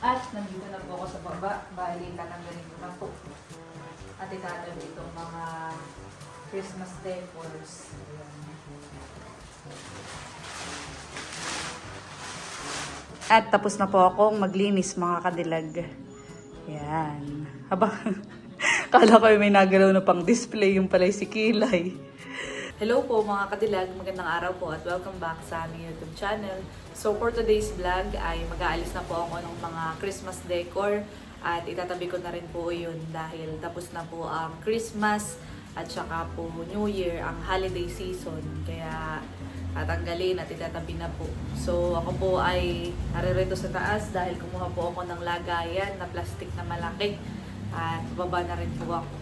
At nandito na po ako sa baba. Bali, tatanggalin ko na po. At itatabi itong mga Christmas decors. Ayan. At tapos na po akong maglinis mga kadilag. Yan. Haba, kala ko may nagalaw na pang display yung palay si Kilay. Hello po mga kadilag, magandang araw po at welcome back sa aming YouTube channel. So for today's vlog ay mag-aalis na po ako ng mga Christmas decor at itatabi ko na rin po yun dahil tapos na po ang Christmas at saka po New Year, ang holiday season. Kaya tatanggalin at itatabi na po. So ako po ay naririto sa taas dahil kumuha po ako ng lagayan na plastic na malaki at baba na rin po ako.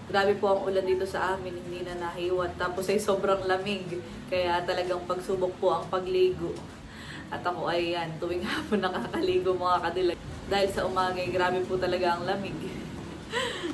Grabe po ang ulan dito sa amin, hindi na nahiwat. Tapos ay sobrang lamig, kaya talagang pagsubok po ang pagligo. At ako ay yan, tuwing hapon nakakaligo mga kadilag. Dahil sa umaga ay grabe po talaga ang lamig.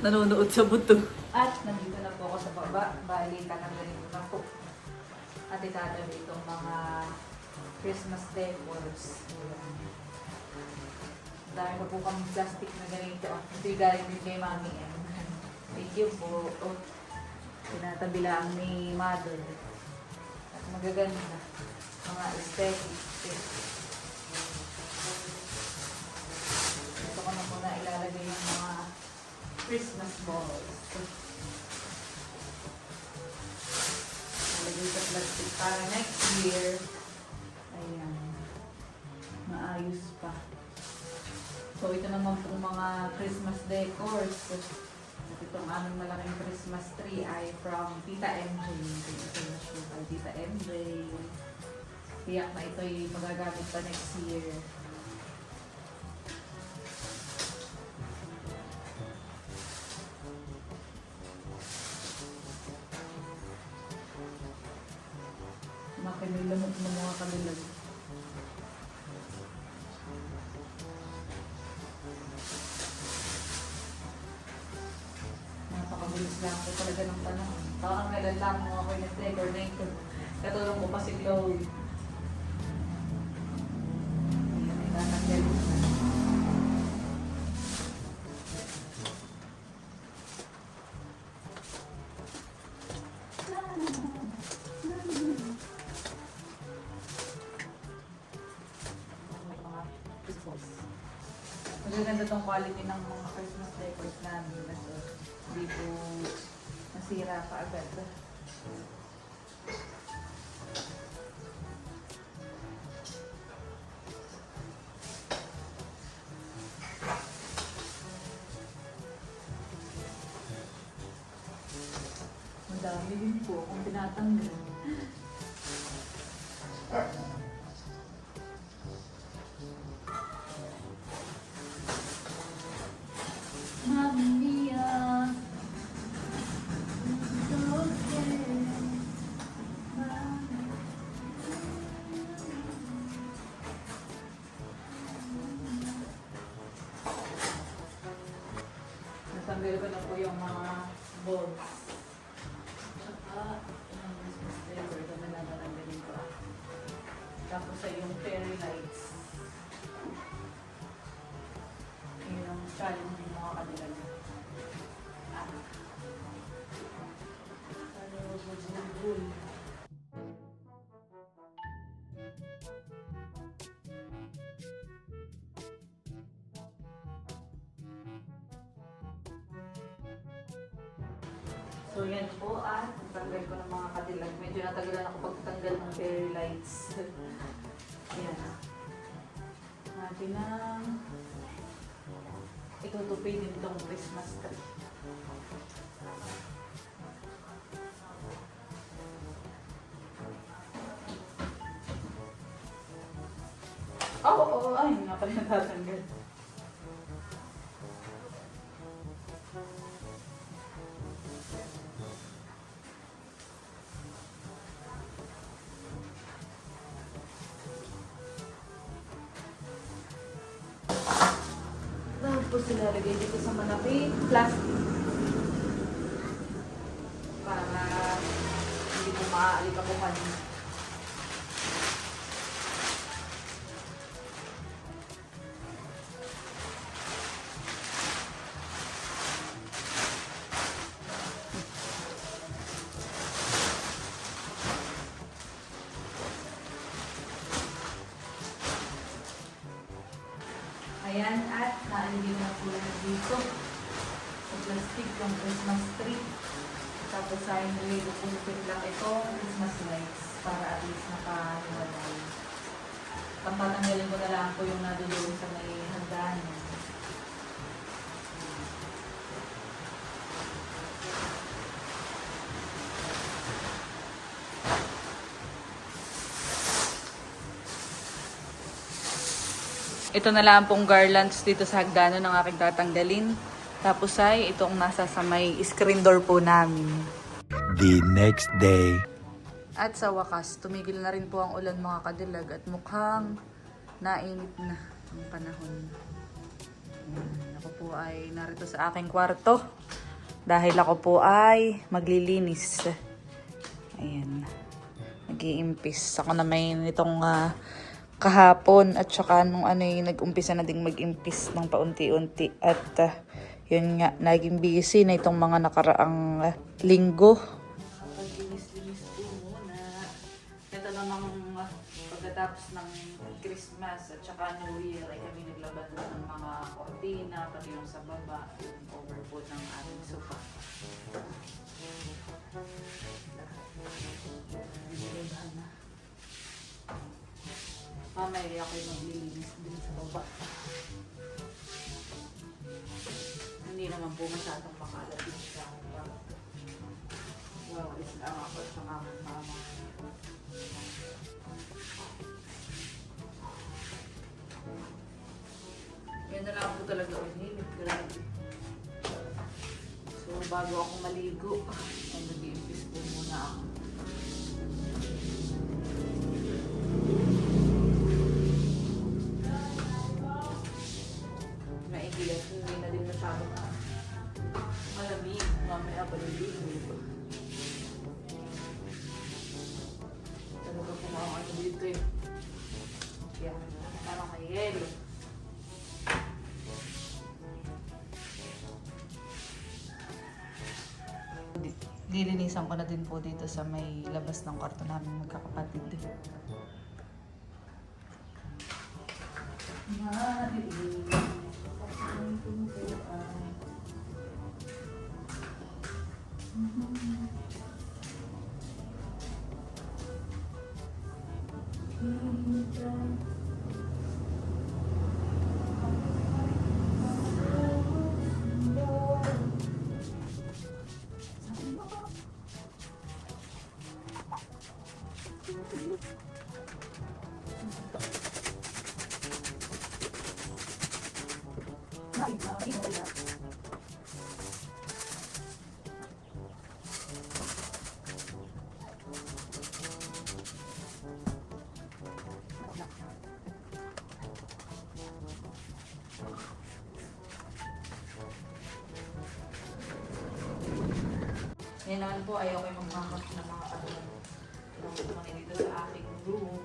Nanonood sa buto. At nandito na po ako sa baba, bali tatanggalin ko na po. At itatabi itong mga Christmas decors. Dahil pa po kami plastic na ganito. Ito yung galing din kay Mami M. Thank you po. Oh, tinatabi lang ni Mother. At magaganda. Mga aesthetic. Ito ko na muna ilalagay yung mga Christmas balls. Nalagay sa plastic para next year. Ayan. Maayos pa. So ito naman po mga Christmas decors. Itong aming malaking Christmas tree ay from Tita MJ. Ito na siya kay Tita MJ. Tiyak na ito ay magagamit pa next year. Makinilamot ng mga kanilag. Napakabilis lang po talaga ng panahon. Parang kailan lang mo ako yung nag-decor na ito. Katulong ko pa si Chloe. Ayan, ay tatanggalin na. Magaganda tong quality ng mga Christmas decors namin. Hindi po nasira pa agad. Madami din po kung tinatanggal. Natanggal ko na po yung mga balls. Saka, yung Christmas decor, ito na lang natanggalin ko. Tapos ay yung fairy lights. Yun ang challenge ng mga kadilag. Bul-bul. So yan po at natanggal ko ng mga kadilag. Medyo natagalan ako pagtanggal ng fairy lights. Ayan. Natin ng itutupi din itong Christmas tree. Oo, ay nga pala natatanggal. Tapos ilalagay dito sa malaki plastic para hindi po maaalikabukan. Ayan, at naalagay na po na dito sa plastic yung Christmas tree. Tapos sa inyo, pupulupit lang itong Christmas lights para at least nakahiwalay. Pagtatanggalin ko na lang po yung naduloy sa may hagdanan. Ito na lang pong garlands dito sa hagdanan ng aking tatanggalin. Tapos ay itong nasa sa may screen door po namin. The next day. At sa wakas, tumigil na rin po ang ulan mga kadilag at mukhang nainit na ang panahon. Ako po ay narito sa aking kwarto dahil ako po ay maglilinis. Ayan. Nag-iimpis. Ako na may nitong kahapon at saka nung nag-umpisa na ding mag-impis ng paunti-unti at yun nga, naging busy na itong mga nakaraang linggo. Pag-linis-linis po muna. Ito namang pagkatapos ng Christmas at saka New Year ay kami naglaban ng mga kortina, pati yung sa baba, yung overboard ng aming sofa. Bilihan na. Mamaya ako'y maglilinis din sa baba. Hindi naman po masyadong makalapit siya. Wawalis lang ako sa aking mama. Yan na lang po talaga ulit. Grabe. So bago ako maligo, ay nag-iimpis po muna ako. Maigilas, hindi na din masyado na malamig. Mamaya pa niligo. Talaga po mga ano dito eh. Kaya parang may yelo. Lilinisan ko na din po dito sa may labas ng kwarto namin magkakapatid. Yan naman po, ayaw kayo magmamak na mga katulad. Mga dito sa aking room.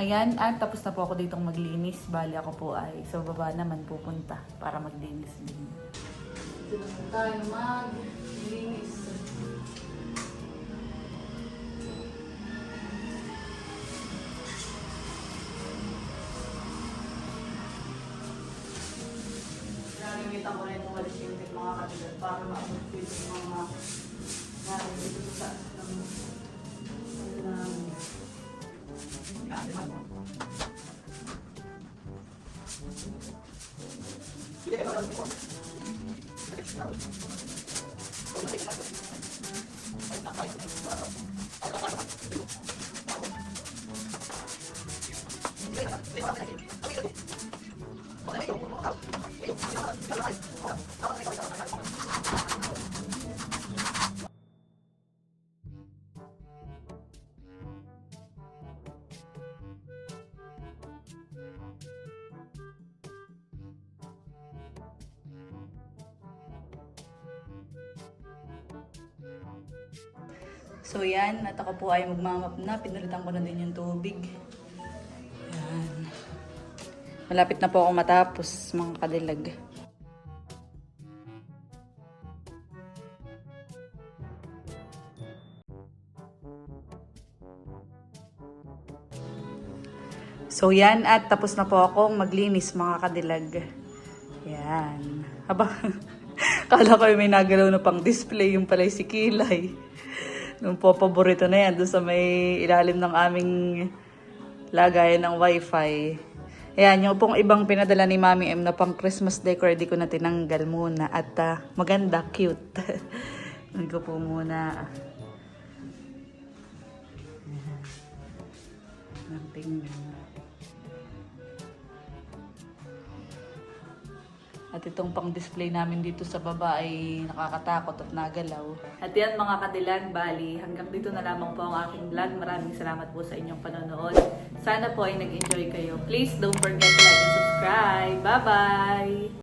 Ayan, at tapos na po ako ditong maglinis. Bali ako po ay sa baba naman pupunta para maglinis din. Dito naman tayo maglinis. Gagamitan ko rin umalis yung mga katulad para maabot ko yung mga natin dito sa taas ng So yan, at ako po ay magmamap na. Pinalitan ko na din yung tubig. Yan. Malapit na po ako matapos, mga kadilag. So yan, at tapos na po akong maglinis, mga kadilag. Yan. Aba, kala ko may nagalaw na pang display yung palay si Kilay. Yung po, paborito na yan, doon sa may ilalim ng aming lagayan ng wifi. Ayan, yung pong ibang pinadala ni Mami M na pang Christmas decor, di ko na tinanggal muna. At maganda, cute. Hindi ko po muna. Tingnan. At itong pang-display namin dito sa baba ay nakakatakot at nagalaw. At yan mga kadilag, bali, hanggang dito na lamang po ang aking vlog. Maraming salamat po sa inyong panonood. Sana po ay nag-enjoy kayo. Please don't forget to like and subscribe. Bye-bye!